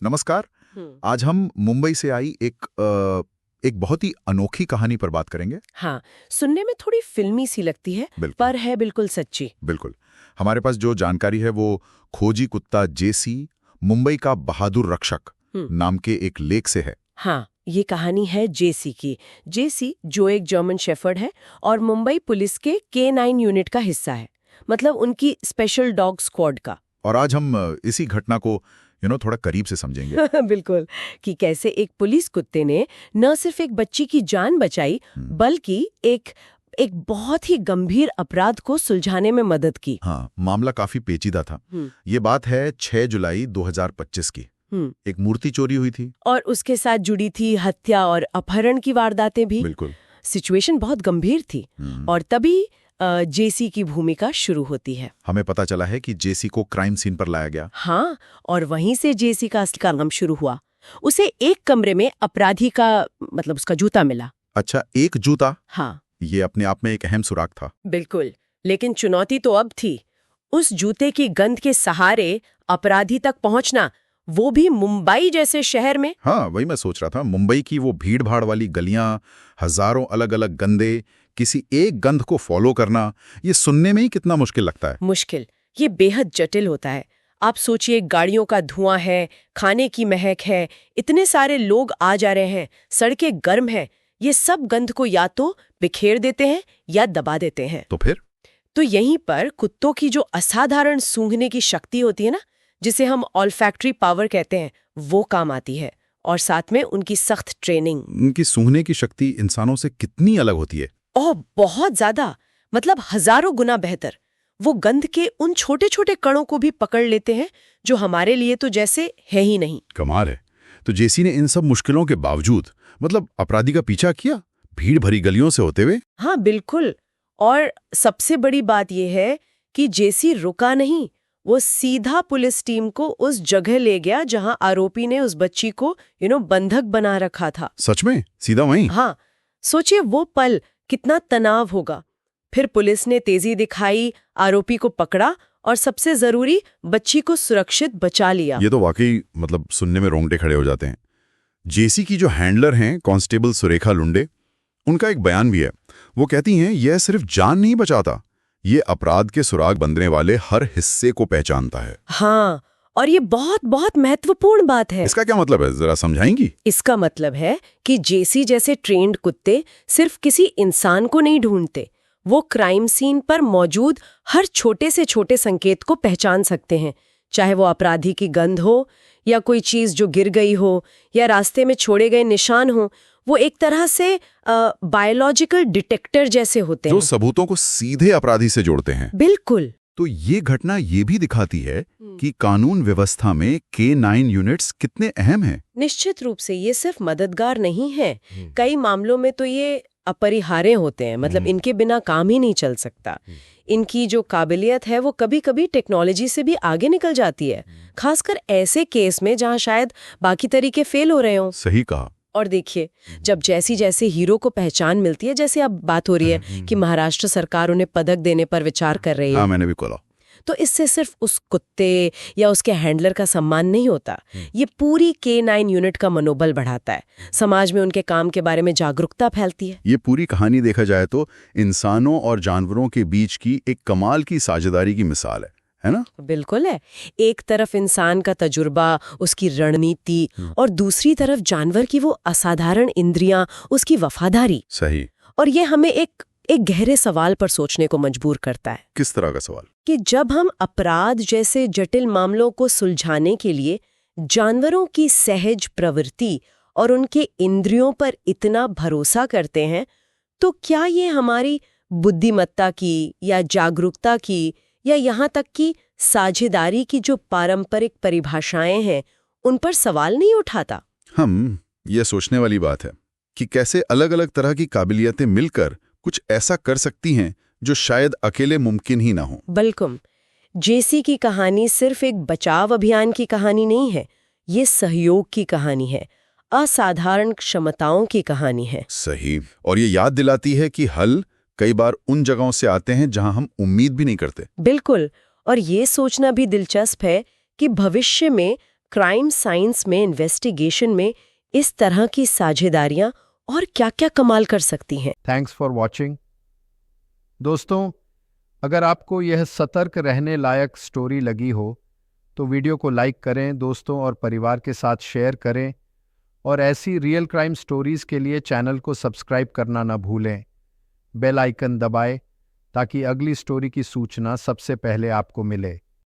नमस्कार। आज हम मुंबई से आई एक बहुत ही अनोखी कहानी पर बात करेंगे। हाँ, सुनने में थोड़ी फिल्मी सी लगती है, पर है बिल्कुल सच्ची। बिल्कुल। हमारे पास जो जानकारी है वो खोजी कुत्ता जेसी, मुंबई का बहादुर रक्षक नाम के एक लेख से है। हाँ, ये कहानी है जेसी की। जेसी जो एक जर्मन शेफर्ड है और मुंबई पुलिस के K9 यूनिट का हिस्सा है, मतलब उनकी स्पेशल डॉग स्क्वाड का। और आज हम इसी घटना को थोड़ा करीब से समझेंगे। बिल्कुल, कि कैसे एक पुलिस कुत्ते ने न सिर्फ एक बच्ची की जान बचाई, बल्कि एक बहुत ही गंभीर अपराध को सुलझाने में मदद की। हाँ, मामला काफी पेचीदा था। ये बात है 6 जुलाई 2025 की। एक मूर्ति चोरी हुई थी और उसके साथ जुड़ी थी हत्या और अपहरण की वारदातें भी। बिल्कुल। सिचुएशन बहुत गंभीर थी और तभी जेसी की भूमिका शुरू होती है। हमें पता चला है कि जेसी को क्राइम सीन पर लाया गया। हाँ, और वहीं से जेसी का असली काम शुरू हुआ। उसे एक कमरे में अपराधी का मतलब उसका जूता मिला। अच्छा, एक जूता? हाँ, ये अपने आप में एक अहम सुराग था। बिल्कुल, लेकिन चुनौती तो अब थी उस जूते की गंध के सहारे अपराधी तक पहुंचना, वो भी मुंबई जैसे शहर में। हाँ, वही मैं सोच रहा था। मुंबई की वो भीड़ भाड़ वाली गलियां, हजारों अलग अलग गंदे, किसी एक गंध को फॉलो करना, ये सुनने में ही कितना मुश्किल लगता है। मुश्किल, ये बेहद जटिल होता है। आप सोचिए, गाड़ियों का धुआं है, खाने की महक है, इतने सारे लोग आ जा रहे हैं, सड़कें गर्म हैं, ये सब गंध को या तो बिखेर देते हैं या दबा देते हैं। तो फिर? तो यहीं पर कुत्तों की जो असाधारण सूंघने की शक्ति होती है ना, जिसे हम ऑल्फैक्टरी पावर कहते हैं, वो काम आती है। और साथ में उनकी सख्त ट्रेनिंग। उनकी सूंघने की शक्ति इंसानों से कितनी अलग होती है? ओह, बहुत ज्यादा, मतलब हजारों गुना बेहतर। वो गंध के उन छोटे छोटे कणों को भी पकड़ लेते हैं जो हमारे लिए तो जैसे है ही नहीं। कमाल है। तो जेसी ने इन सब मुश्किलों के बावजूद मतलब अपराधी का पीछा किया, भीड़ भरी गलियों से होते हुए। हाँ, बिल्कुल। और सबसे बड़ी बात यह है कि जेसी रुका नहीं, वो सीधा पुलिस टीम को उस जगह ले गया जहां आरोपी ने उस बच्ची को बंधक बना रखा था। सच में? सीधा वहीं? हाँ, सोचिए वो पल कितना तनाव होगा। फिर पुलिस ने तेजी दिखाई, आरोपी को पकड़ा और सबसे जरूरी, बच्ची को सुरक्षित बचा लिया। ये तो वाकई मतलब सुनने में रोंगटे खड़े हो जाते हैं। जेसी की जो हैंडलर हैं कांस्टेबल सुरेखा लुंडे, उनका एक बयान भी है। वो कहती हैं यह सिर्फ जान नहीं बचाता, ये अपराध के सुराग बंधने वाले हर हिस्से को पहचानता है। हाँ, और ये बहुत बहुत महत्वपूर्ण बात है। इसका क्या मतलब है, जरा समझाएंगी? इसका मतलब है कि जेसी जैसे ट्रेन्ड कुत्ते सिर्फ किसी इंसान को नहीं ढूंढते, वो क्राइम सीन पर मौजूद हर छोटे से छोटे संकेत को पहचान सकते हैं, चाहे वो अपराधी की गंध हो या कोई चीज जो गिर गई हो या रास्ते में छोड़े गए निशान हो। वो एक तरह से बायोलॉजिकल डिटेक्टर जैसे होते हैं जो सबूतों को सीधे अपराधी से जोड़ते हैं। बिल्कुल। तो ये घटना ये भी दिखाती है कि कानून व्यवस्था में K9 यूनिट्स कितने अहम हैं। निश्चित रूप से ये सिर्फ मददगार नहीं है, कई मामलों में तो ये अपरिहार्य होते हैं, मतलब इनके बिना काम ही नहीं चल सकता। इनकी जो काबिलियत है वो कभी-कभी टेक्नोलॉजी से भी आगे निकल जाती है, खासकर ऐसे केस में जहां शायद बाकी तरीके फेल हो रहे हों। सही कहा। और देखिए, जब जैसी जैसे हीरो को पहचान मिलती है, जैसे अब बात हो रही है कि महाराष्ट्र सरकार उन्हें पदक देने पर विचार कर रही है। हाँ, मैंने भी खोला। तो इससे सिर्फ उस कुत्ते या उसके हैंडलर का सम्मान नहीं होता, ये पूरी K9 यूनिट का मनोबल बढ़ाता है, समाज में उनके काम के बारे में जागरूकता फैलती है। ये पूरी कहानी देखा जाए तो इंसानों और जानवरों के बीच की एक कमाल की साझेदारी की मिसाल है ना? बिल्कुल है। एक तरफ इंसान का तजुर्बा, उसकी रणनीति, और दूसरी तरफ जानवर की वो असाधारण इंद्रियां, उसकी वफादारी। सही। और ये हमें एक गहरे सवाल पर सोचने को मजबूर करता है। किस तरह का सवाल? कि जब हम अपराध जैसे जटिल मामलों को सुलझाने के लिए जानवरों की सहज प्रवृत्ति और उनके इंद्रियों पर इतना भरोसा करते हैं, तो क्या ये हमारी बुद्धिमत्ता की या जागरूकता की या यहाँ तक कि साझेदारी की जो पारंपरिक परिभाषाएं हैं, उन पर सवाल नहीं उठाता? ये सोचने वाली बात है कि कैसे अलग अलग तरह की काबिलियतें मिलकर कुछ ऐसा कर सकती हैं जो शायद अकेले मुमकिन ही ना हो। बिल्कुल। जेसी की कहानी सिर्फ एक बचाव अभियान की कहानी नहीं है, ये सहयोग की कहानी है, असाधारण क्षमताओं की कहानी है। सही। और ये याद दिलाती है कि हल कई बार उन जगहों से आते हैं जहां हम उम्मीद भी नहीं करते। बिल्कुल। और ये सोचना भी दिलचस्प है कि भविष्य में क्राइम साइंस में इन्वेस्टिगेशन में इस तरह की साझेदारियां और क्या-क्या कमाल कर सकती हैं। Thanks for watching. दोस्तों, अगर आपको यह सतर्क रहने लायक स्टोरी लगी हो तो वीडियो को लाइक करें, दोस्तों और परिवार के साथ शेयर करें और ऐसी रियल क्राइम स्टोरीज के लिए चैनल को सब्सक्राइब करना न भूलें। बेल आइकन दबाएं ताकि अगली स्टोरी की सूचना सबसे पहले आपको मिले।